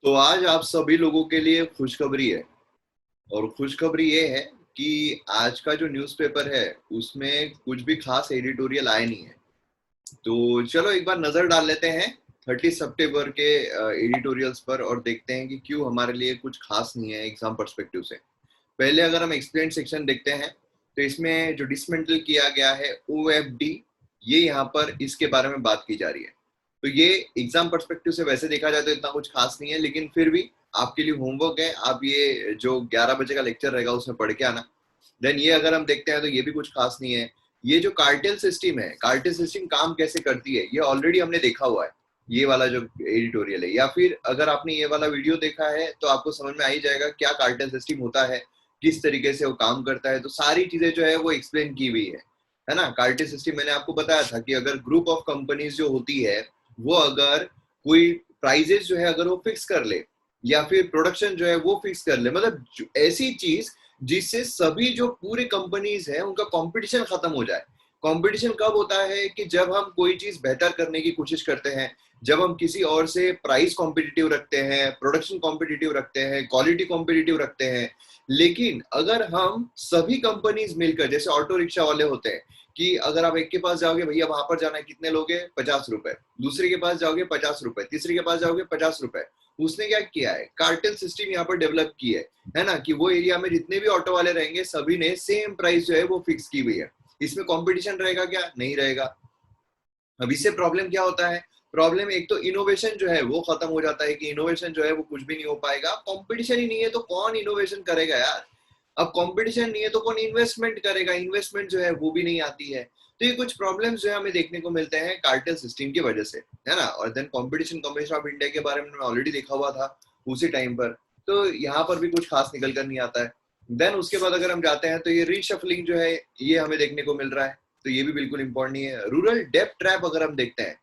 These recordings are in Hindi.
तो आज आप सभी लोगों के लिए खुशखबरी है। और खुशखबरी ये है कि आज का जो न्यूज़पेपर है उसमें कुछ भी खास एडिटोरियल आया नहीं है। तो चलो एक बार नजर डाल लेते हैं 30 सितंबर के एडिटोरियल्स पर और देखते हैं कि क्यों हमारे लिए कुछ खास नहीं है एग्जाम पर्सपेक्टिव से। पहले अगर हम एक्सप्लेन सेक्शन देखते हैं तो इसमें जो डिसमेंटल किया गया है OFD, ये यहाँ पर इसके बारे में बात की जा रही है। तो ये एग्जाम पर्सपेक्टिव से वैसे देखा जाए तो इतना कुछ खास नहीं है, लेकिन फिर भी आपके लिए होमवर्क है, आप ये जो 11 बजे का लेक्चर रहेगा उसमें पढ़ के आना। देन ये अगर हम देखते हैं तो ये भी कुछ खास नहीं है। ये जो कार्टेल सिस्टम है, कार्टेल सिस्टम काम कैसे करती है ये ऑलरेडी हमने देखा हुआ है, ये वाला जो एडिटोरियल है। या फिर अगर आपने ये वाला वीडियो देखा है तो आपको समझ में आ ही जाएगा क्या कार्टेल सिस्टम होता है, किस तरीके से वो काम करता है। तो सारी चीजें जो है वो एक्सप्लेन की हुई है ना। कार्टेल सिस्टम मैंने आपको बताया था कि अगर ग्रुप ऑफ कंपनीज जो होती है वो अगर कोई प्राइजेस जो है अगर वो फिक्स कर ले या फिर प्रोडक्शन जो है वो फिक्स कर ले, मतलब ऐसी चीज जिससे सभी जो पूरे कंपनीज है उनका कंपटीशन खत्म हो जाए। कंपटीशन कब होता है कि जब हम कोई चीज बेहतर करने की कोशिश करते हैं, जब हम किसी और से प्राइस कॉम्पिटिटिव रखते हैं, प्रोडक्शन कॉम्पिटिटिव रखते हैं, क्वालिटी कॉम्पिटिटिव रखते हैं। लेकिन अगर हम सभी कंपनीज मिलकर, जैसे ऑटो रिक्शा वाले होते हैं कि अगर आप एक के पास जाओगे, भैया वहां पर जाना है, कितने लोगे, 50 रुपए, दूसरे के पास जाओगे 50 रुपए, तीसरे के पास जाओगे 50 रुपए। उसने क्या किया है, कार्टेल सिस्टम यहाँ पर डेवलप की है ना, कि वो एरिया में जितने भी ऑटो वाले रहेंगे सभी ने सेम प्राइस जो है वो फिक्स की हुई है। इसमें कंपटीशन रहेगा क्या, नहीं रहेगा। अब इससे प्रॉब्लम क्या होता है, प्रॉब्लम एक तो इनोवेशन जो है वो खत्म हो जाता है कि इनोवेशन जो है वो कुछ भी नहीं हो पाएगा। कंपटीशन ही नहीं है तो कौन इनोवेशन करेगा यार। अब कंपटीशन नहीं है तो कौन इन्वेस्टमेंट करेगा, इन्वेस्टमेंट जो है वो भी नहीं आती है। तो ये कुछ प्रॉब्लम्स जो है हमें देखने को मिलते हैं कार्टेल सिस्टम की वजह से, है ना। और then competition commission of India के बारे में ऑलरेडी देखा हुआ था उसी टाइम पर। तो यहाँ पर भी कुछ खास निकल कर नहीं आता है। देन उसके बाद अगर हम जाते हैं तो ये रीशफलिंग जो है ये हमें देखने को मिल रहा है, तो ये भी बिल्कुल इंपॉर्टेंट नहीं है। रूरल डेप्थ ट्रैप अगर हम देखते हैं,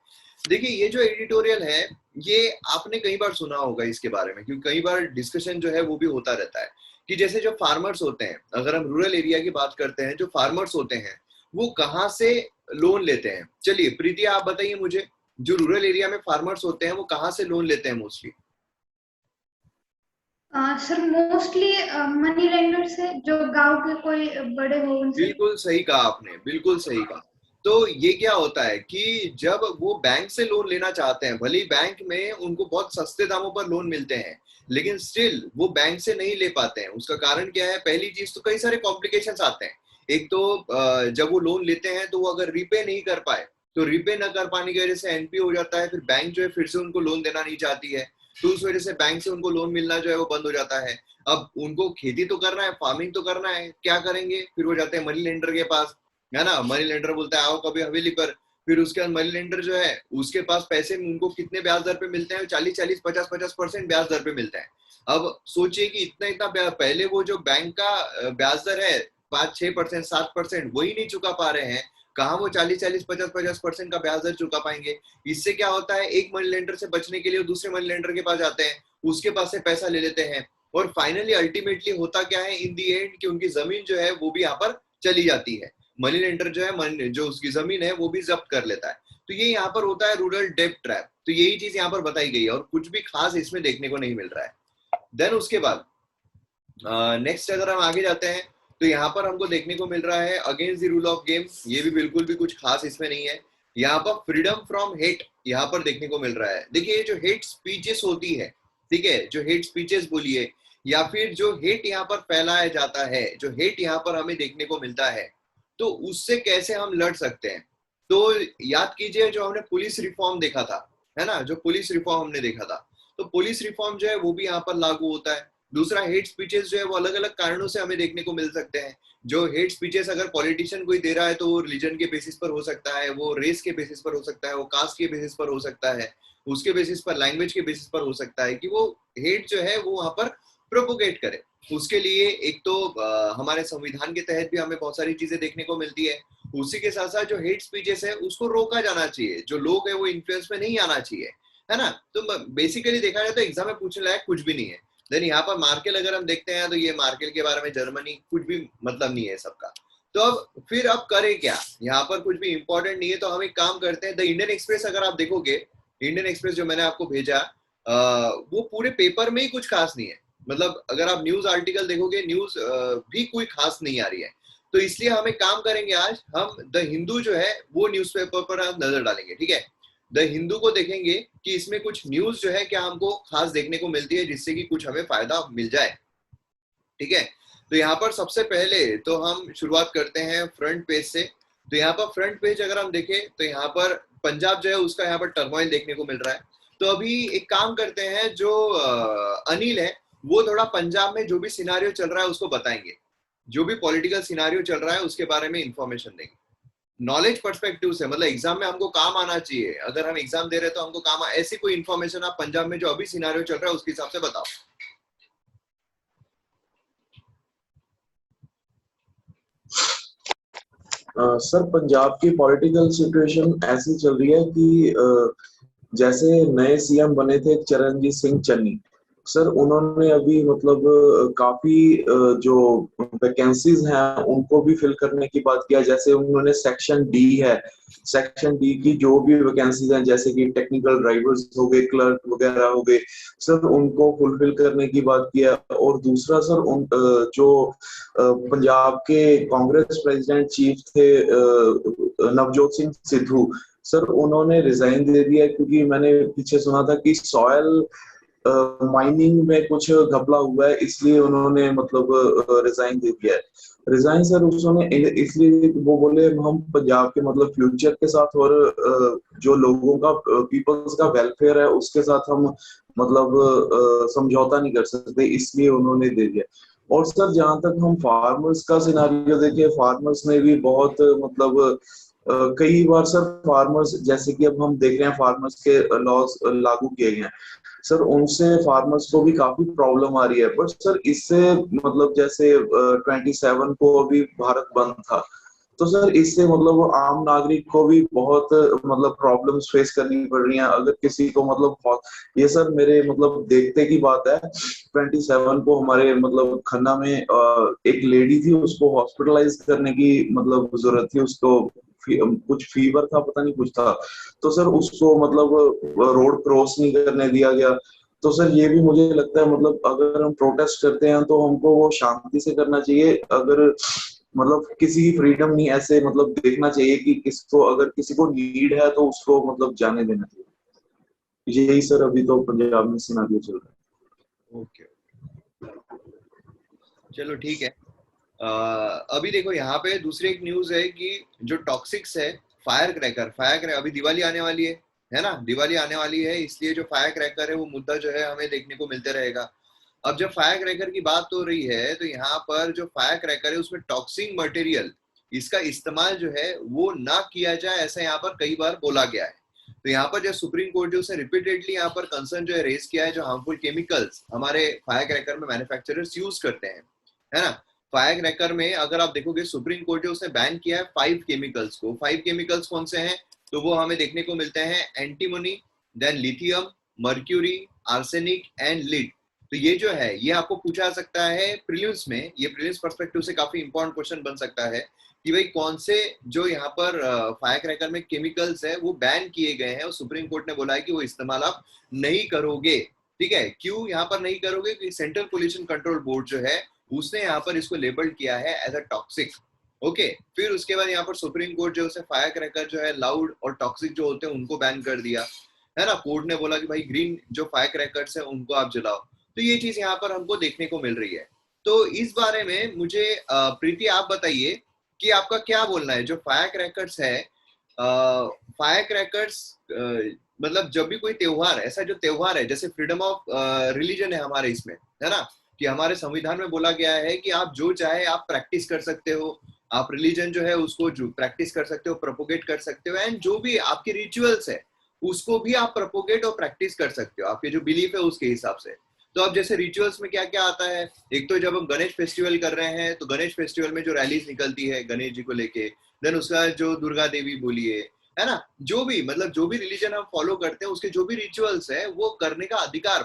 देखिए ये जो एडिटोरियल है ये आपने कई बार सुना होगा इसके बारे में, क्योंकि कई बार डिस्कशन जो है वो भी होता रहता है कि जैसे जो फार्मर्स होते हैं, अगर हम रूरल एरिया की बात करते हैं, जो फार्मर्स होते हैं वो कहाँ से लोन लेते हैं। चलिए प्रीति आप बताइए मुझे, जो रूरल एरिया में फार्मर्स होते हैं वो कहाँ से लोन लेते हैं mostly. Sir mostly money lender से, जो गांव के कोई बड़े हो उनसे। बिल्कुल सही कहा आपने, बिल्कुल सही कहा। तो ये क्या होता है कि जब वो बैंक से लोन लेना चाहते हैं, भले ही बैंक में उनको बहुत सस्ते दामों पर लोन मिलते हैं, लेकिन स्टिल वो बैंक से नहीं ले पाते हैं। उसका कारण क्या है, पहली चीज तो कई सारे कॉम्प्लिकेशंस आते हैं। एक तो जब वो लोन लेते हैं तो वो अगर रिपे नहीं कर पाए, तो रिपे न कर पाने की वजह से NPA हो जाता है, फिर बैंक जो है फिर से उनको लोन देना नहीं चाहती है। तो उस वजह से बैंक से उनको लोन मिलना जो है वो बंद हो जाता है। अब उनको खेती तो करना है, फार्मिंग तो करना है, क्या करेंगे, फिर वो जाते हैं मनी लेंडर के पास, है ना। मनी लेंडर बोलता है आओ कभी हवेली पर। फिर उसके बाद मनी लेंडर जो है उसके पास पैसे उनको कितने ब्याज दर पे मिलते हैं, 40-40 50-50% ब्याज दर पे मिलते हैं। अब सोचिए कि इतना इतना पहले वो जो बैंक का ब्याज दर है 5-6% 7%, वही नहीं चुका पा रहे हैं, कहाँ वो 40-40 50-50% का ब्याज दर चुका पाएंगे। इससे क्या होता है, एक मनी लेंडर से बचने के लिए दूसरे मनी लेंडर के पास जाते हैं, उसके पास से पैसा ले लेते हैं। और फाइनली अल्टीमेटली होता क्या है इन दी एंड, कि उनकी जमीन जो है वो भी यहाँ पर चली जाती है। मनी लेंडर जो है जो उसकी जमीन है वो भी जब्त कर लेता है। तो ये यहाँ पर होता है रूरल डेब्ट ट्रैप। तो यही चीज यहाँ पर बताई गई है और कुछ भी खास इसमें देखने को नहीं मिल रहा है। देन उसके बाद नेक्स्ट अगर हम आगे जाते हैं तो यहाँ पर हमको देखने को मिल रहा है against the rule of game. ये भी बिल्कुल भी कुछ खास इसमें नहीं है। यहाँ पर फ्रीडम फ्रॉम हेट यहाँ पर देखने को मिल रहा है। देखिए ये जो हेट स्पीचेस होती है, ठीक है, जो हेट स्पीचेस बोलिए या फिर जो हेट यहाँ पर फैलाया जाता है, जो हेट यहाँ पर हमें देखने को मिलता है, तो उससे कैसे हम लड़ सकते हैं। तो याद कीजिए जो हमने पुलिस रिफॉर्म देखा था, है ना, जो पुलिस रिफॉर्म हमने देखा था, तो पुलिस रिफॉर्म जो है वो भी यहाँ पर लागू होता है। दूसरा हेट स्पीचेस जो है वो अलग अलग कारणों से हमें देखने को मिल सकते हैं। जो हेट स्पीचेस अगर पॉलिटिशियन कोई दे रहा है तो वो रिलीजन के बेसिस पर हो सकता है, वो रेस के बेसिस पर हो सकता है, वो कास्ट के बेसिस पर हो सकता है, उसके बेसिस पर, लैंग्वेज के बेसिस पर हो सकता है कि वो हेट जो है वो वहां पर प्रोपोगेट करे। उसके लिए एक तो हमारे संविधान के तहत भी हमें बहुत सारी चीजें देखने को मिलती है। उसी के साथ साथ जो हेट स्पीचेस है उसको रोका जाना चाहिए, जो लोग है वो इन्फ्लुएंस में नहीं आना चाहिए, है ना। तो बेसिकली देखा जाए तो एग्जाम में पूछने लायक कुछ भी नहीं है। देन यहाँ पर मार्केल अगर हम देखते हैं तो ये मार्केल के बारे में जर्मनी कुछ भी मतलब नहीं है सबका। तो अब फिर अब करें क्या, यहाँ पर कुछ भी इंपॉर्टेंट नहीं है। तो हम एक काम करते हैं, द इंडियन एक्सप्रेस अगर आप देखोगे, इंडियन एक्सप्रेस जो मैंने आपको भेजा, वो पूरे पेपर में ही कुछ खास नहीं है। मतलब अगर आप न्यूज आर्टिकल देखोगे, न्यूज भी कोई खास नहीं आ रही है। तो इसलिए हम एक काम करेंगे, आज हम द हिंदू जो है वो न्यूज़पेपर पर हम नजर डालेंगे, ठीक है। द हिंदू को देखेंगे कि इसमें कुछ न्यूज जो है क्या हमको खास देखने को मिलती है जिससे कि कुछ हमें फायदा मिल जाए, ठीक है। तो यहाँ पर सबसे पहले तो हम शुरुआत करते हैं फ्रंट पेज से। तो यहाँ पर फ्रंट पेज अगर हम देखें तो यहाँ पर पंजाब जो है उसका यहाँ पर टर्मोइल देखने को मिल रहा है। तो अभी एक काम करते हैं, जो अनिल है वो थोड़ा पंजाब में जो भी सिनारियो चल रहा है उसको बताएंगे, जो भी पॉलिटिकल सिनारियो चल रहा है उसके बारे में इंफॉर्मेशन देंगे नॉलेज पर्सपेक्टिव से। मतलब एग्जाम में हमको काम आना चाहिए, अगर हम एग्जाम दे रहे हैं तो हमको काम ऐसी कोई इन्फॉर्मेशन आप पंजाब में जो अभी सिनारियो चल रहा है उसके हिसाब से बताओ। सर, पंजाब की पॉलिटिकल सिचुएशन ऐसी चल रही है कि जैसे नए सीएम बने थे चरणजीत सिंह चन्नी सर, उन्होंने अभी मतलब काफी जो वैकेंसीज हैं उनको भी फिल करने की बात किया। जैसे उन्होंने सेक्शन डी है, सेक्शन डी की जो भी वैकेंसीज हैं जैसे कि टेक्निकल ड्राइवर्स हो गए, क्लर्क वगैरह हो गए सर, उनको फुलफिल करने की बात किया। और दूसरा सर, उन जो पंजाब के कांग्रेस प्रेसिडेंट चीफ थे नवजोत सिंह सिद्धू सर, उन्होंने रिजाइन दे दिया क्योंकि मैंने पीछे सुना था कि सॉयल माइनिंग में कुछ घपला हुआ है, इसलिए उन्होंने मतलब रिजाइन दे दिया है। रिजाइन सर उन्होंने इसलिए, वो बोले हम पंजाब के मतलब फ्यूचर के साथ और जो लोगों का पीपल्स का वेलफेयर है उसके साथ हम मतलब समझौता नहीं कर सकते, इसलिए उन्होंने दे दिया। और सर जहां तक हम फार्मर्स का सिनारियो देखें, फार्मर्स ने भी बहुत मतलब कई बार सर फार्मर्स, जैसे कि अब हम देख रहे हैं फार्मर्स के लॉज लागू किए गए हैं सर, उनसे फार्मर्स को भी काफी प्रॉब्लम आ रही है। बट सर इससे मतलब जैसे 27 को अभी भारत बंद था, तो सर इससे मतलब आम नागरिक को भी बहुत मतलब प्रॉब्लम्स फेस करनी पड़ रही हैं। अगर किसी को मतलब ये सर मेरे मतलब देखते की बात है, 27 को हमारे मतलब खन्ना में एक लेडी थी, उसको हॉस्पिटलाइज करने की मतलब जरूरत थी, उसको कुछ फीवर था, पता नहीं कुछ था, तो सर उसको मतलब रोड क्रॉस नहीं करने दिया गया। तो सर ये भी मुझे लगता है मतलब अगर हम प्रोटेस्ट करते हैं तो हमको वो शांति से करना चाहिए। अगर मतलब किसी की फ्रीडम नहीं, ऐसे मतलब देखना चाहिए कि किसको, अगर किसी को नीड है तो उसको मतलब जाने देना चाहिए। यही सर अभी तो पंजाब में सिनारियो चल रहा है। ओके, चलो ठीक है। अभी देखो यहाँ पे दूसरी एक न्यूज है कि जो टॉक्सिक्स है, फायर क्रैकर, अभी दिवाली आने वाली है ना, दिवाली आने वाली है, इसलिए जो फायर क्रैकर है वो मुद्दा जो है हमें देखने को मिलते रहेगा। अब जब फायर क्रैकर की बात हो रही है तो यहाँ पर जो फायर क्रैकर है उसमें टॉक्सिक मटेरियल, इसका इस्तेमाल जो है वो ना किया जाए, ऐसा यहाँ पर कई बार बोला गया है। तो यहाँ पर जो सुप्रीम कोर्ट है उसने रिपीटेडली यहाँ पर कंसर्न जो है रेज किया है, जो हार्मफुल केमिकल्स हमारे फायर क्रैकर में मैन्युफैक्चरर्स यूज करते हैं, है ना। फायर क्रैकर में अगर आप देखोगे सुप्रीम कोर्ट जो उसने बैन किया है 5 केमिकल्स को। 5 केमिकल्स कौन से हैं, तो वो हमें देखने को मिलते हैं antimony, then lithium, mercury, arsenic and lead. तो ये जो है ये आपको पूछा जा सकता है प्रीलिम्स में, ये प्रीलिम्स पर्सपेक्टिव से काफी इंपॉर्टेंट क्वेश्चन बन सकता है कि भाई कौन से जो यहाँ पर फायर क्रैकर में केमिकल्स है वो बैन किए गए हैं और सुप्रीम कोर्ट ने बोला है कि वो इस्तेमाल आप नहीं करोगे, ठीक है। क्यों यहाँ पर नहीं करोगे, कि सेंट्रल पोल्यूशन कंट्रोल बोर्ड जो है उसने यहाँ पर इसको लेबल किया है एज अ टॉक्सिक। ओके, फिर उसके बाद यहाँ पर सुप्रीम कोर्ट जो है फायर क्रैकर जो है लाउड और टॉक्सिक जो होते हैं उनको बैन कर दिया, है ना। कोर्ट ने बोला कि भाई ग्रीन जो फायर क्रैकर्स है उनको आप जलाओ। तो ये चीज यहाँ पर हमको देखने को मिल रही है। तो इस बारे में मुझे प्रीति आप बताइए कि आपका क्या बोलना है, जो फायर क्रैकर्स है, फायर क्रैकर्स मतलब जब भी कोई त्योहार, ऐसा जो त्योहार है, जैसे फ्रीडम ऑफ रिलीजन है हमारे इसमें, है ना, कि हमारे संविधान में बोला गया है कि आप जो चाहे आप प्रैक्टिस कर सकते हो, आप रिलीजन जो है उसको जो प्रैक्टिस कर सकते हो, प्रोपोगेट कर सकते हो, एंड जो भी आपके रिचुअल्स है उसको भी आप प्रोपोगेट और प्रैक्टिस कर सकते हो, आपके जो बिलीफ है उसके हिसाब से। तो अब जैसे रिचुअल्स में क्या क्या आता है, एक तो जब हम गणेश फेस्टिवल कर रहे हैं तो गणेश फेस्टिवल में जो रैलीज निकलती है गणेश जी को लेके, देन उसका जो दुर्गा देवी बोलिए, है ना, जो भी मतलब जो भी रिलीजन हम फॉलो करते हैं उसके जो भी रिचुअल्स है वो करने का अधिकार,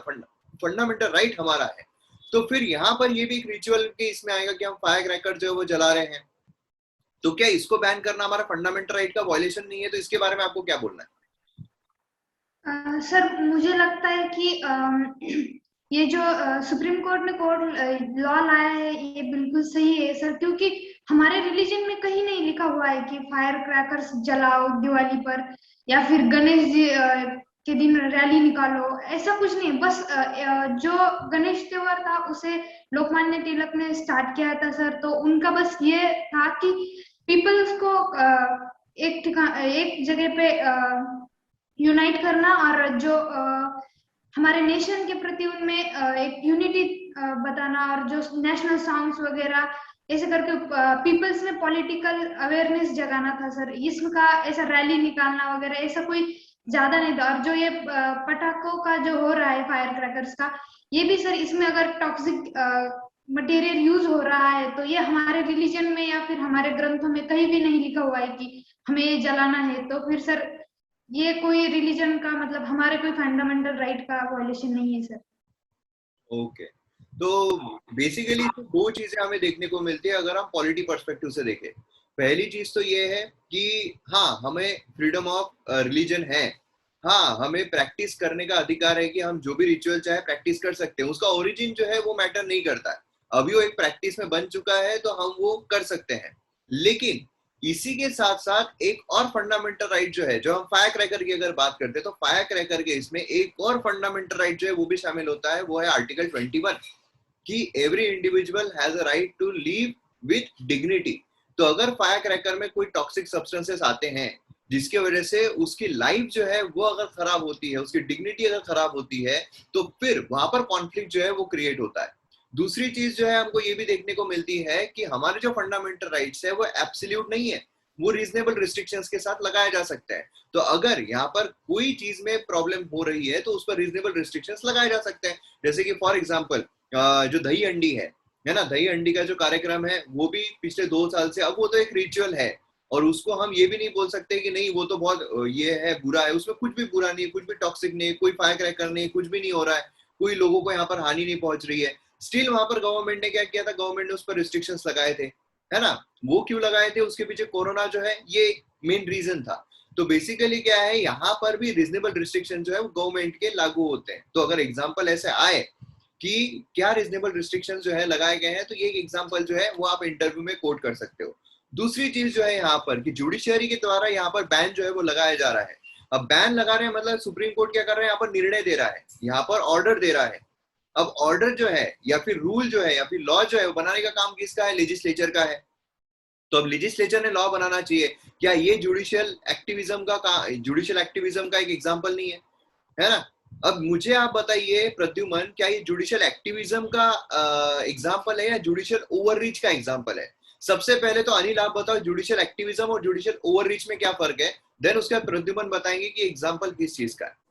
फंडामेंटल राइट हमारा है। तो फिर यहाँ पर ये भी एक रिचुअल के इसमें आएगा कि हम फायर क्रैकर जो है वो जला रहे हैं, तो क्या इसको बैन करना हमारा फंडामेंटल राइट का वायलेशन नहीं है? तो इसके बारे में आपको क्या बोलना है? सर मुझे लगता है कि ये जो सुप्रीम कोर्ट ने लॉ लाया है ये बिल्कुल सही है सर, क्योंकि हमारे रिलीजन में कहीं नहीं लिखा हुआ है कि फायर क्रैकर्स जलाओ दिवाली पर, या फिर गणेश जी के दिन रैली निकालो, ऐसा कुछ नहीं है। बस जो गणेश त्योहार था उसे लोकमान्य तिलक ने स्टार्ट किया था सर, तो उनका बस ये था कि पीपल्स को एक जगह पे यूनाइट करना, और जो हमारे नेशन के प्रति उनमें एक यूनिटी बताना, और जो नेशनल सॉन्ग्स वगैरह ऐसे करके पीपल्स में पॉलिटिकल अवेयरनेस जगाना था सर। इसका ऐसा रैली निकालना वगैरह ऐसा कोई ज्यादा नहीं था। और जो ये पटाखों का जो हो रहा है फायर क्रैकर्स का, ये भी सर इसमें अगर टॉक्सिक मटेरियल यूज हो रहा है तो ये हमारे रिलीजन में या फिर हमारे ग्रंथों में कहीं भी नहीं लिखा हुआ है कि हमें ये जलाना है। तो फिर सर ये कोई रिलीजन का मतलब हमारे कोई फंडामेंटल राइट का वायलेशन नहीं है सर। ओके, तो बेसिकली दो चीजें हमें देखने को मिलती है अगर हम पॉलिटी पर्सपेक्टिव से देखें। पहली चीज तो ये है कि हाँ, हमें फ्रीडम ऑफ रिलीजन है, हाँ हमें प्रैक्टिस करने का अधिकार है कि हम जो भी रिचुअल चाहे प्रैक्टिस कर सकते हैं। उसका ओरिजिन जो है वो मैटर नहीं करता है, अभी वो एक प्रैक्टिस में बन चुका है तो हम वो कर सकते हैं। लेकिन इसी के साथ साथ एक और फंडामेंटल राइट जो है, जो हम फायर क्रैकर की अगर बात करते हैं तो फायर क्रैकर के इसमें एक और फंडामेंटल राइट जो है वो भी शामिल होता है, वो है आर्टिकल 21 कि every individual has a right to live with dignity. तो अगर फायर क्रैकर में कोई टॉक्सिक सब्सटेंसेस आते हैं जिसकी वजह से उसकी लाइफ जो है वो अगर खराब होती है, उसकी डिग्निटी अगर खराब होती है, तो फिर वहां पर कॉन्फ्लिक्ट जो है वो क्रिएट होता है। दूसरी चीज जो है हमको ये भी देखने को मिलती है कि हमारे जो फंडामेंटल राइट्स है वो एब्सोल्यूट नहीं है, वो रीजनेबल रिस्ट्रिक्शंस के साथ लगाया जा सकता है। तो अगर यहाँ पर कोई चीज में प्रॉब्लम हो रही है तो उस पर रीजनेबल रिस्ट्रिक्शंस लगाए जा सकते हैं। जैसे कि फॉर एग्जांपल जो दही अंडी है ना, दही अंडी का जो कार्यक्रम है वो भी पिछले 2 साल से, अब वो तो एक रिचुअल है और उसको हम ये भी नहीं बोल सकते कि नहीं वो तो बहुत ये है बुरा है, उसमें कुछ भी बुरा नहीं है, कुछ भी टॉक्सिक नहीं है, कोई फायर क्रैकर नहीं, कुछ भी नहीं हो रहा है, कोई लोगों को यहाँ पर हानि नहीं पहुंच रही है। स्टिल वहां पर गवर्नमेंट ने क्या किया था, गवर्नमेंट ने उस पर रिस्ट्रिक्शंस लगाए थे, है ना। वो क्यों लगाए थे, उसके पीछे कोरोना जो है ये मेन रीजन था। तो बेसिकली क्या है, यहाँ पर भी रीजनेबल रिस्ट्रिक्शन जो है वो गवर्नमेंट के लागू होते हैं। तो अगर एग्जाम्पल ऐसे आए कि क्या रीजनेबल रिस्ट्रिक्शंस जो है लगाए गए हैं, तो ये एक एग्जांपल जो है वो आप इंटरव्यू में कोट कर सकते हो। दूसरी चीज जो है यहाँ पर कि जुडिशियरी के द्वारा यहाँ पर बैन जो है वो लगाया जा रहा है। अब बैन लगा रहे हैं मतलब सुप्रीम कोर्ट क्या कर रहे हैं, यहाँ पर निर्णय दे रहा है, यहाँ पर ऑर्डर दे रहा है। अब ऑर्डर जो है या फिर रूल जो है या फिर लॉ जो है वो बनाने का काम किसका है, लेजिस्लेचर का है। तो अब लेजिस्लेचर ने लॉ बनाना चाहिए। क्या ये जुडिशियल एक्टिविज्म का एक एग्जांपल नहीं है ना। अब मुझे आप बताइए प्रद्युमन, क्या ये जुडिशियल एक्टिविज्म का एग्जांपल है या जुडिशियल ओवररीच का एग्जांपल है? सबसे पहले तो अनिल आप बताओ जुडिशियल एक्टिविज्म और जुडिशियल ओवररीच में क्या फर्क है, देन उसके बाद प्रद्युमन बताएंगे कि एग्जांपल किस चीज का है।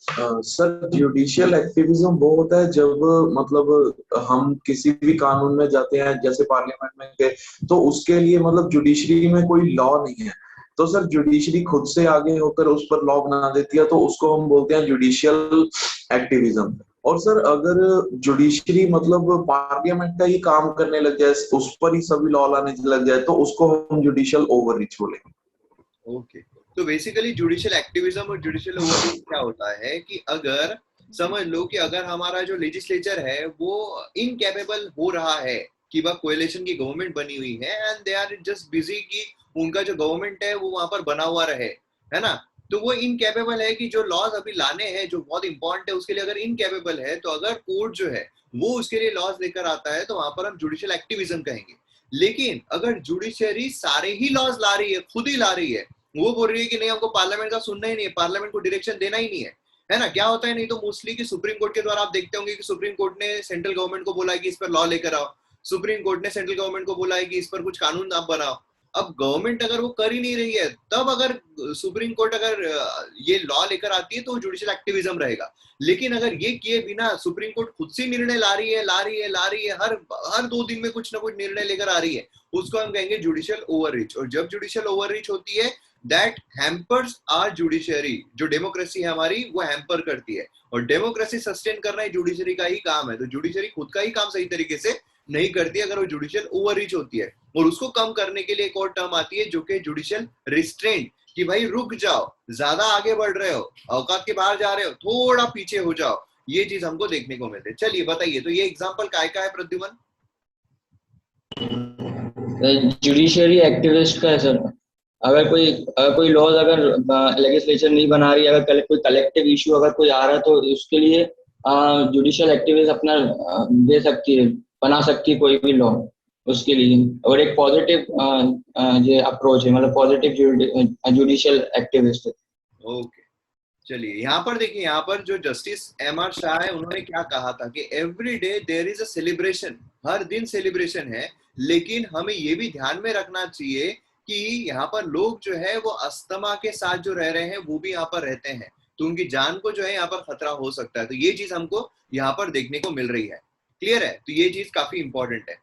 सर जुडिशियल एक्टिविज्म वो होता है जब मतलब हम किसी भी कानून में जाते हैं, जैसे पार्लियामेंट में गए, तो उसके लिए मतलब जुडिशरी में कोई लॉ नहीं है, तो सर जुडिशरी खुद से आगे होकर उस पर लॉ बना देती है, तो उसको हम बोलते हैं जुडिशियल एक्टिविज्म। और सर अगर जुडिशरी मतलब पार्लियामेंट का ही काम करने लग जाए, उस पर ही सभी लॉ लाने लग जाए, तो उसको हम जुडिशियल ओवररीच बोलेंगे। ओके, तो बेसिकली जुडिशियल एक्टिविज्म और जुडिशियल ओवररीच क्या होता है कि अगर समझ लो कि अगर हमारा जो लेजिस्लेचर है वो इनकैपेबल हो रहा है कि वह कोएलिशन की गवर्नमेंट बनी हुई है and they are just busy कि उनका जो गवर्नमेंट है वो वहां पर बना हुआ रहे, है ना। तो वो इनकैपेबल है कि जो लॉज अभी लाने हैं जो बहुत इंपॉर्टेंट है उसके लिए अगर इनकैपेबल है, तो अगर कोर्ट जो है वो उसके लिए लॉज लेकर आता है तो वहां पर हम जुडिशियल एक्टिविज्म कहेंगे। लेकिन अगर जुडिशरी सारे ही लॉज ला रही है, खुद ही ला रही है, वो बोल रही है कि नहीं हमको पार्लियामेंट का सुनना ही नहीं है, पार्लियामेंट को डायरेक्शन देना ही नहीं है ना। क्या होता है, नहीं तो मोस्टली कि सुप्रीम कोर्ट के द्वारा आप देखते होंगे कि सुप्रीम कोर्ट ने सेंट्रल गवर्नमेंट को बोला है कि इस पर लॉ लेकर आओ, सुप्रीम कोर्ट ने सेंट्रल गवर्नमेंट को बोला है कि इस पर कुछ कानून आप बनाओ। अब गवर्नमेंट अगर वो कर ही नहीं रही है, तब अगर सुप्रीम कोर्ट अगर ये लॉ लेकर आती है तो जुडिशियल एक्टिविज्म रहेगा। लेकिन अगर ये किए बिना सुप्रीम कोर्ट खुद से निर्णय ला रही है, हर 2 दिन में कुछ ना कुछ निर्णय लेकर आ रही है, उसको हम कहेंगे जुडिशियल ओवररीच। और जब जुडिशियल ओवररीच होती है दैट हैम्पर्स आवर जुडिशरी, जो डेमोक्रेसी है हमारी वो हैम्पर करती है, और डेमोक्रेसी सस्टेन करना जुडिशरी का ही काम है। तो जुडिशरी खुद का ही काम सही तरीके से नहीं करती अगर वो जुडिशियल ओवररीच होती है। और उसको कम करने के लिए एक और टर्म आती है जो कि जुडिशियल रिस्ट्रेंट, कि भाई रुक जाओ, ज्यादा आगे बढ़ रहे हो, औकात के बाहर जा रहे हो, थोड़ा पीछे हो जाओ। ये चीज हमको देखने को मिलती है। चलिए बताइए, तो ये एग्जाम्पल काय का है प्रद्युमन? जुडिशियरी एक्टिविस्ट का है सर। अगर कोई लॉज अगर लेजिस्लेचर नहीं बना रही, अगर कोई कलेक्टिव इशू अगर कोई आ रहा है, तो उसके लिए जुडिशियल एक्टिविस्ट अपना दे सकती है, बना सकती है कोई भी लॉ उसके लिए। और एक पॉजिटिव जो अप्रोच है, मतलब पॉजिटिव जुडिशियल एक्टिविस्ट है। ओके, चलिए यहाँ पर देखिए, यहाँ पर जो जस्टिस एम.आर. शाह है, उन्होंने क्या कहा था कि every day there is a celebration, हर दिन सेलिब्रेशन है, लेकिन हमें ये भी ध्यान में रखना चाहिए कि यहाँ पर लोग जो है वो अस्थमा के साथ जो रह रहे हैं वो भी यहाँ पर रहते हैं, तो उनकी जान को जो है यहाँ पर खतरा हो सकता है। तो ये चीज हमको यहाँ पर देखने को मिल रही है। क्लियर है? तो ये चीज काफी इंपॉर्टेंट है।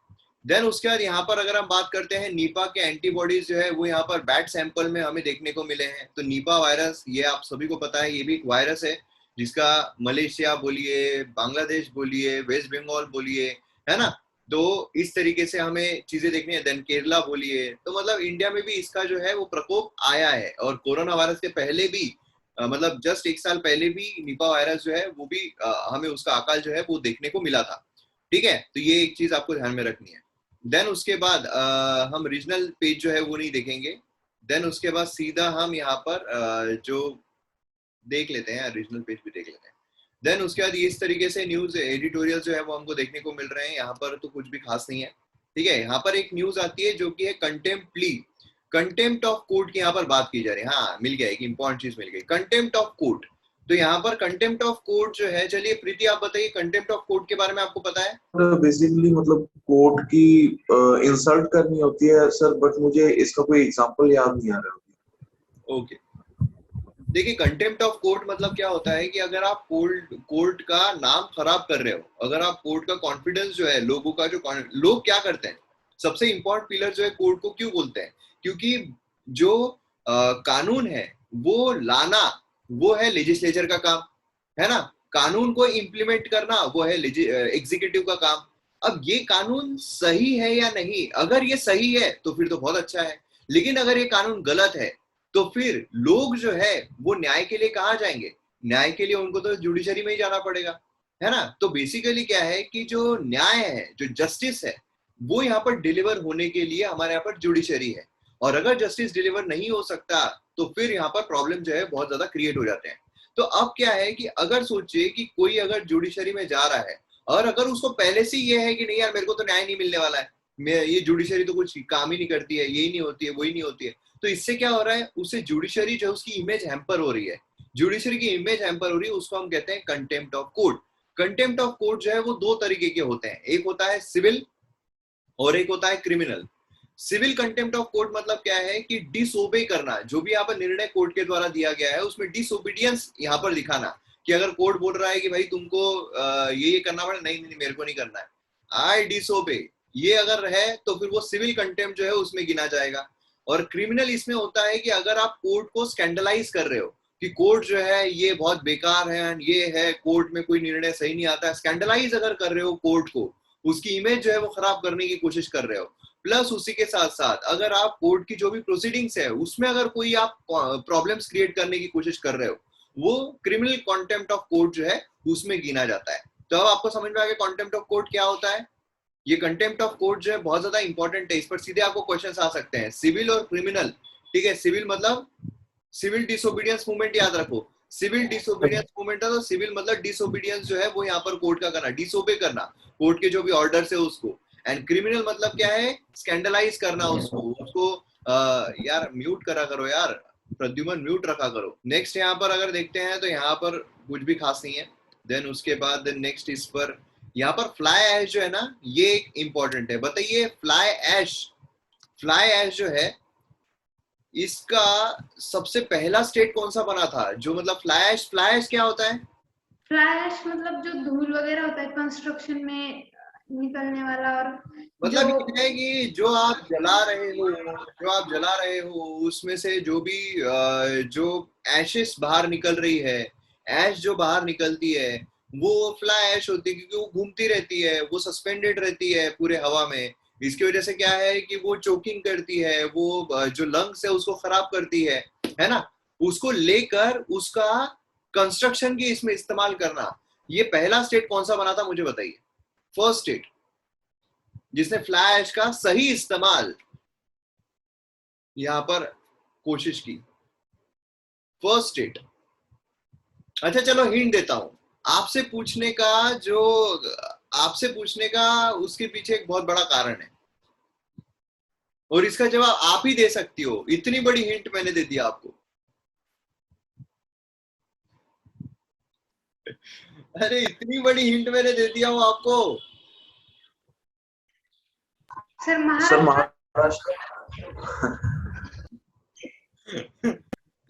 देन उसके बाद यहाँ पर अगर हम बात करते हैं, नीपा के एंटीबॉडीज जो है वो यहाँ पर बैट सैंपल में हमें देखने को मिले हैं। तो नीपा वायरस, ये आप सभी को पता है, ये भी एक वायरस है जिसका मलेशिया बोलिए, बांग्लादेश बोलिए, वेस्ट बंगाल बोलिए, है ना, तो इस तरीके से हमें चीजें देखनी है। देन केरला बोलिए, तो मतलब इंडिया में भी इसका जो है वो प्रकोप आया है। और कोरोना वायरस के पहले भी मतलब जस्ट 1 साल पहले भी निपा वायरस जो है वो भी हमें उसका आकाल जो है वो देखने को मिला था। ठीक है, तो ये एक चीज आपको ध्यान में रखनी है। देन उसके बाद हम रीजनल पेज जो है वो नहीं देखेंगे। देन उसके बाद सीधा हम यहाँ पर जो देख लेते हैं, रीजनल पेज भी देख लेते हैं। देन उसके बाद इस तरीके से न्यूज एडिटोरियल जो है वो हमको देखने को मिल रहे हैं। यहाँ पर तो कुछ भी खास नहीं है। ठीक है, यहाँ पर एक न्यूज आती है जो कि है contempt plea, contempt of court की यहाँ पर बात की जा रही है। हाँ, मिल गया, एक इंपॉर्टेंट चीज मिल गई, कंटेम्प्ट ऑफ कोर्ट। तो यहाँ पर कंटेम्प्ट ऑफ कोर्ट जो है, चलिए प्रीति आप बताइए कंटेम्प्ट ऑफ कोर्ट के बारे में आपको पता है? बेसिकली मतलब कोर्ट की इंसल्ट करनी होती है सर, बट मुझे इसका कोई एग्जांपल याद नहीं आ रहा। ओके, देखिए कंटेम्प्ट ऑफ कोर्ट मतलब क्या होता है कि अगर आप कोर्ट का नाम खराब कर रहे हो, अगर आप कोर्ट का कॉन्फिडेंस जो है लोगों का, जो लोग क्या करते हैं, सबसे इंपॉर्टेंट पिलर जो है कोर्ट को क्यों बोलते हैं, क्योंकि जो कानून है वो लाना वो है लेजिस्लेचर का काम, है ना, कानून को इम्प्लीमेंट करना वो है एग्जीक्यूटिव का काम। अब ये कानून सही है या नहीं, अगर ये सही है तो फिर तो बहुत अच्छा है, लेकिन अगर ये कानून गलत है तो फिर लोग जो है वो न्याय के लिए कहाँ जाएंगे? न्याय के लिए उनको तो जुडिशरी में ही जाना पड़ेगा, है ना। तो बेसिकली क्या है कि जो न्याय है, जो जस्टिस है, वो यहाँ पर डिलीवर होने के लिए हमारे यहाँ पर जुडिशरी है। और अगर जस्टिस डिलीवर नहीं हो सकता तो फिर यहाँ पर प्रॉब्लम जो है बहुत ज्यादा क्रिएट हो जाते हैं। तो अब क्या है कि अगर सोचिए कि कोई अगर जुडिशरी में जा रहा है और अगर उसको पहले से ये है कि नहीं यार मेरे को तो न्याय नहीं मिलने वाला है, मैं ये जुडिशरी तो कुछ काम ही नहीं करती है, यही नहीं होती है, वही नहीं होती है, तो इससे क्या हो रहा है, उससे जुडिशरी जो उसकी इमेज हैम्पर हो रही है, जुडिशरी की इमेज हैम्पर हो रही है, उसको हम कहते हैं contempt of court. Contempt of court जो है वो दो तरीके के होते हैं, एक होता है सिविल और एक होता है criminal. Civil contempt of court मतलब क्या है कि डिसओबे करना, जो भी यहाँ पर निर्णय कोर्ट के द्वारा दिया गया है उसमें डिसओबीडियंस यहाँ पर दिखाना, कि अगर कोर्ट बोल रहा है कि भाई तुमको ये करना पड़े, नहीं नहीं मेरे को नहीं करना है, आई डिसओबे, ये अगर है तो फिर वो सिविल कंटेम्प्ट जो है उसमें गिना जाएगा। और क्रिमिनल इसमें होता है कि अगर आप कोर्ट को स्कैंडलाइज कर रहे हो कि कोर्ट जो है ये बहुत बेकार है, ये है, कोर्ट में कोई निर्णय सही नहीं आता है, स्कैंडलाइज अगर कर रहे हो कोर्ट को, उसकी इमेज जो है वो खराब करने की कोशिश कर रहे हो, प्लस उसी के साथ साथ अगर आप कोर्ट की जो भी प्रोसीडिंग्स है उसमें अगर कोई आप प्रॉब्लम्स क्रिएट करने की कोशिश कर रहे हो, वो क्रिमिनल कंटेम्प्ट ऑफ कोर्ट जो है उसमें गिना जाता है। तो अब आपको समझ में आ गया कंटेम्प्ट ऑफ कोर्ट क्या होता है। ये कंटेम्प्ट ऑफ कोर्ट जो है बहुत ज्यादा इंपॉर्टेंट है, इस पर सीधे आपको क्वेश्चंस आ सकते हैं, सिविल और क्रिमिनल। ठीक है, सिविल मतलब सिविल डिसोबीडियंस मूवमेंट, याद रखो, सिविल डिसोबीडियंस मूवमेंट है, तो सिविल मतलब डिसोबीडियंस जो है वो यहाँ पर कोर्ट का करना, डिसोबे करना कोर्ट के जो भी ऑर्डर्स है उसको। एंड क्रिमिनल मतलब क्या है, स्कैंडलाइज करना उसको यार म्यूट करा करो यार, प्रद्युमन म्यूट रखा करो। नेक्स्ट यहाँ पर अगर देखते हैं तो यहाँ पर कुछ भी खास नहीं है। देन उसके बाद नेक्स्ट इस पर यहाँ पर फ्लाई ऐश जो है ना, ये एक इंपॉर्टेंट है। बताइए फ्लाई ऐश जो है इसका सबसे पहला स्टेट कौन सा बना था, जो मतलब फ्लाई ऐश क्या होता है? फ्लाई ऐश मतलब जो धूल वगैरह होता है कंस्ट्रक्शन में निकलने वाला, और मतलब ये है कि जो आप जला रहे हो उसमें से जो भी जो एशेस बाहर निकल रही है, ऐश जो बाहर निकलती है वो फ्लाई ऐश होती है, क्योंकि वो घूमती रहती है, वो सस्पेंडेड रहती है पूरे हवा में। इसकी वजह से क्या है कि वो चोकिंग करती है, वो जो लंग्स है उसको खराब करती है, है ना, उसको लेकर उसका कंस्ट्रक्शन की इसमें इस्तेमाल करना। ये पहला स्टेट कौन सा बना था मुझे बताइए, फर्स्ट स्टेट जिसने फ्लाई ऐश का सही इस्तेमाल यहां पर कोशिश की, फर्स्ट स्टेट। अच्छा चलो हिंट देता हूं, आपसे पूछने का जो आपसे पूछने का उसके पीछे एक बहुत बड़ा कारण है और इसका जवाब आप ही दे सकती हो, इतनी बड़ी हिंट मैंने दे दिया आपको। अरे इतनी बड़ी हिंट मैंने दे दिया हूं आपको। Sir sir Maharashtra. महाराष्ट्र।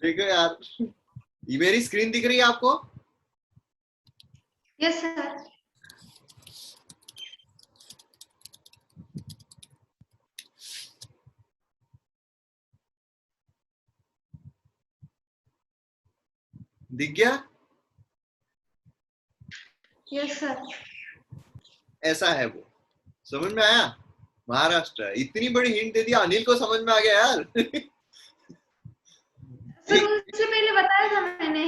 देखो यार, ये मेरी स्क्रीन दिख रही है आपको? Yes sir. दिख गया? Yes sir. ऐसा है वो, समझ में आया? महाराष्ट्र। इतनी बड़ी हिंट दे दिया, अनिल को समझ में आ गया यार। सर उनसे पहले बताया था मैंने।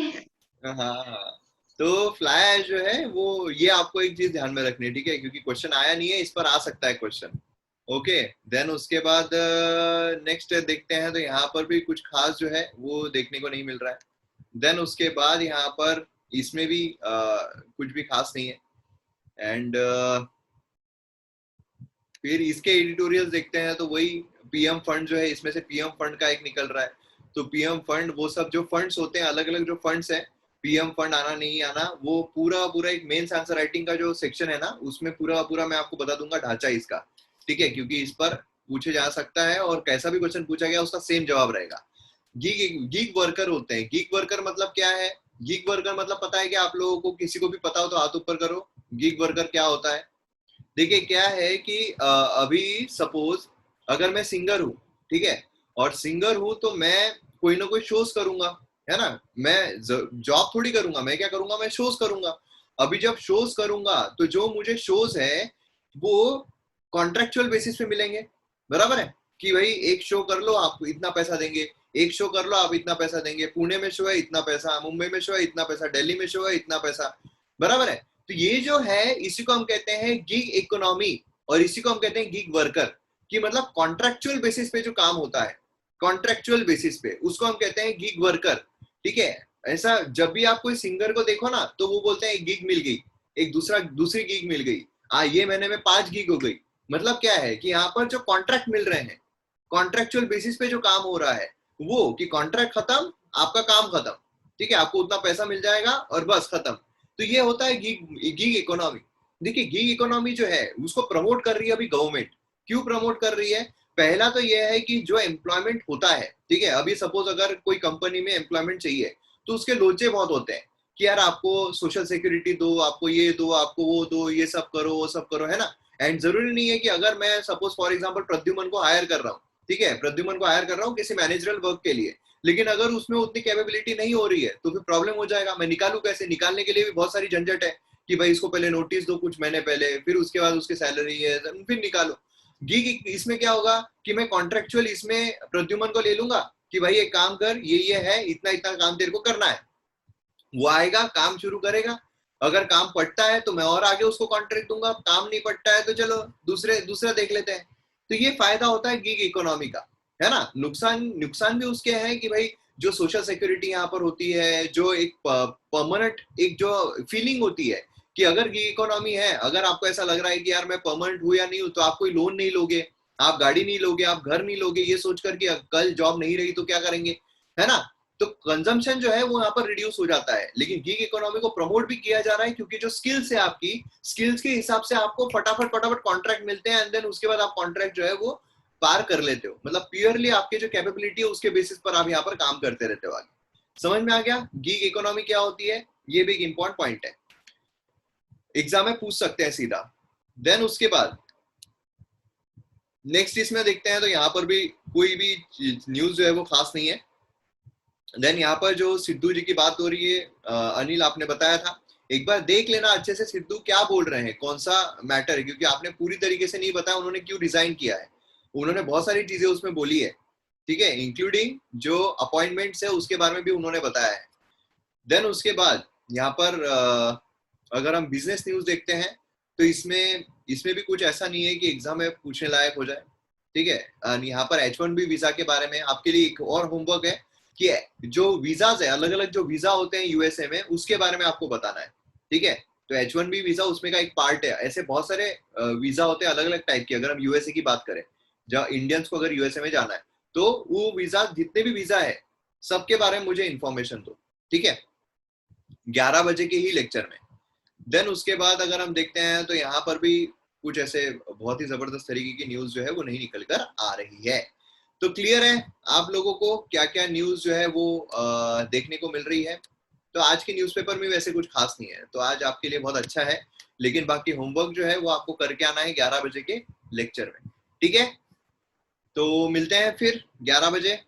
हाँ, तो फ्लाई ऐश जो है वो, ये आपको एक चीज ध्यान में रखनी है, ठीक है, क्योंकि क्वेश्चन आया नहीं है, इस पर आ सकता है क्वेश्चन। ओके, देन उसके बाद नेक्स्ट देखते हैं, तो यहाँ पर भी कुछ खास जो है वो देखने को नहीं मिल रहा है। देन उसके बाद यहाँ पर इसमें भी कुछ भी खास नहीं है। एंड फिर इसके एडिटोरियल देखते हैं तो वही पीएम फंड जो है, इसमें से पीएम फंड का एक निकल रहा है। तो पीएम फंड, वो सब जो फंड्स होते हैं, अलग अलग जो फंड्स हैं, पीएम फंड आना नहीं आना, वो पूरा पूरा एक मेंस आंसर राइटिंग का जो सेक्शन है ना, उसमें पूरा पूरा मैं आपको बता दूंगा ढांचा इसका, ठीक है, क्योंकि इस पर पूछे जा सकता है और कैसा भी क्वेश्चन पूछा गया उसका सेम जवाब रहेगा। गीग वर्कर होते हैं। गीग वर्कर मतलब क्या है? गीग वर्कर मतलब पता है कि आप लोगों को किसी को भी पता हो तो हाथ ऊपर करो। गीग वर्कर क्या होता है? देखिए क्या है कि अभी सपोज अगर मैं सिंगर हूँ, ठीक है, और सिंगर हूँ तो मैं कोई ना कोई शोज करूंगा, है ना, मैं जॉब थोड़ी करूंगा, मैं क्या करूंगा, मैं शोज करूंगा। अभी जब शोज करूंगा तो जो मुझे शोज है वो कॉन्ट्रेक्चुअल बेसिस पे मिलेंगे, बराबर है, कि भाई एक शो कर लो आप इतना पैसा देंगे, एक शो कर लो आप इतना पैसा देंगे, पुणे में शो है इतना पैसा, मुंबई में शो है इतना पैसा, दिल्ली में शो है इतना पैसा, बराबर है। तो ये जो है इसी को हम कहते हैं गिग इकोनॉमी, और इसी को हम कहते हैं गिग वर्कर, कि मतलब कॉन्ट्रेक्चुअल बेसिस पे जो काम होता है, कॉन्ट्रेक्चुअल बेसिस पे, उसको हम कहते हैं गिग वर्कर, ठीक है। ऐसा जब भी आप कोई सिंगर को देखो ना तो वो बोलते हैं एक गिग मिल गई, एक दूसरी गिग मिल गई, ये महीने में 5 गिग हो गई। मतलब क्या है कि यहाँ पर जो कॉन्ट्रैक्ट मिल रहे हैं, कॉन्ट्रेक्चुअल बेसिस पे जो काम हो रहा है वो, कि कॉन्ट्रैक्ट खत्म, आपका काम खत्म, ठीक है, आपको उतना पैसा मिल जाएगा और बस खत्म। तो ये होता है गिग इकोनॉमी। देखिए गिग इकोनॉमी जो है उसको प्रमोट कर रही है अभी गवर्नमेंट। क्यों प्रमोट कर रही है? पहला तो ये है कि जो एम्प्लॉयमेंट होता है, ठीक है, अभी सपोज अगर कोई कंपनी में एम्प्लॉयमेंट चाहिए तो उसके लोचे बहुत होते हैं कि यार आपको सोशल सिक्योरिटी दो, आपको ये दो, आपको वो दो, ये सब करो, वो सब करो, है ना। एंड जरूरी नहीं है कि अगर मैं सपोज फॉर एग्जाम्पल प्रद्युमन को हायर कर रहा हूँ, ठीक है, प्रद्युमन को हायर कर रहा हूँ किसी मैनेजरल वर्क के लिए, लेकिन अगर उसमें उतनी कैपेबिलिटी नहीं हो रही है तो फिर प्रॉब्लम हो जाएगा। मैं निकालू कैसे? निकालने के लिए भी बहुत सारी झंझट है कि भाई इसको पहले नोटिस दो कुछ महीने पहले, फिर उसके बाद उसकी सैलरी है, फिर निकालो। गिग इसमें क्या होगा कि मैं कॉन्ट्रेक्चुअल इसमें प्रद्युमन को ले लूंगा कि भाई एक काम कर, ये है, इतना इतना काम तेरे को करना है। वो आएगा, काम शुरू करेगा, अगर काम पटता है तो मैं और आगे उसको कॉन्ट्रैक्ट दूंगा, काम नहीं पटता है तो चलो दूसरा देख लेते हैं। तो ये फायदा होता है गिग इकोनॉमी का, है ना। नुकसान भी उसके हैं कि भाई जो सोशल सिक्योरिटी यहाँ पर होती है, जो एक परमानेंट एक जो फीलिंग होती है कि अगर गिग इकोनॉमी है, अगर आपको ऐसा लग रहा है कि यार मैं परमानेंट हूँ या नहीं हूँ, तो आप कोई लोन नहीं लोगे, आप गाड़ी नहीं लोगे, आप घर नहीं लोगे, ये सोच कर कि कल जॉब नहीं रही तो क्या करेंगे, है ना। तो कंजम्पशन जो है वो यहाँ पर रिड्यूस हो जाता है। लेकिन गिग इकोनॉमी को प्रमोट भी किया जा रहा है क्योंकि जो स्किल्स है आपकी, स्किल्स के हिसाब से आपको फटाफट कॉन्ट्रैक्ट मिलते हैं, एंड देन उसके बाद आप कॉन्ट्रैक्ट जो है वो पार कर लेते हो। मतलब प्योरली आपके जो कैपेबिलिटी है उसके बेसिस पर आप यहाँ पर काम करते रहते हो आगे। समझ में आ गया गिग इकोनॉमी क्या होती है? ये भी एक इंपॉर्टेंट पॉइंट है, एग्जाम में पूछ सकते हैं सीधा। देन उसके बाद नेक्स्ट इसमें देखते हैं, तो यहाँ पर भी कोई भी न्यूज जो है वो खास नहीं है। देन यहाँ पर जो सिद्धू जी की बात हो रही है, अनिल आपने बताया था, एक बार देख लेना अच्छे से सिद्धू क्या बोल रहे हैं, कौन सा मैटर है, क्योंकि आपने पूरी तरीके से नहीं बताया उन्होंने क्यों रिजाइन किया है। उन्होंने बहुत सारी चीजें उसमें बोली है, ठीक है, इंक्लूडिंग जो अपॉइंटमेंट्स है उसके बारे में भी उन्होंने बताया है। देन उसके बाद यहाँ पर अगर हम बिजनेस न्यूज देखते हैं तो इसमें भी कुछ ऐसा नहीं है कि एग्जाम में पूछने लायक हो जाए, ठीक है। यहाँ पर H1B वीजा के बारे में आपके लिए एक और होमवर्क है कि जो वीजाज है, अलग अलग जो वीजा होते हैं यूएसए में, उसके बारे में आपको बताना है, ठीक है। तो H1B वीजा उसमें का एक पार्ट है। ऐसे बहुत सारे वीजा होते हैं अलग अलग टाइप के। अगर हम यूएसए की बात करें, जहाँ इंडियंस को अगर यूएसए में जाना है तो वो वीजा, जितने भी वीजा है सबके बारे में मुझे इन्फॉर्मेशन दो, ठीक है, 11 बजे के ही लेक्चर में। देन उसके बाद अगर हम देखते हैं तो यहाँ पर भी कुछ ऐसे बहुत ही जबरदस्त तरीके की न्यूज जो है वो नहीं निकल कर आ रही है। तो क्लियर है आप लोगों को क्या क्या न्यूज जो है वो देखने को मिल रही है। तो आज के न्यूज़पेपर में वैसे कुछ खास नहीं है, तो आज आपके लिए बहुत अच्छा है, लेकिन बाकी होमवर्क जो है वो आपको करके आना है 11 बजे के लेक्चर में, ठीक है। तो मिलते हैं फिर 11 बजे।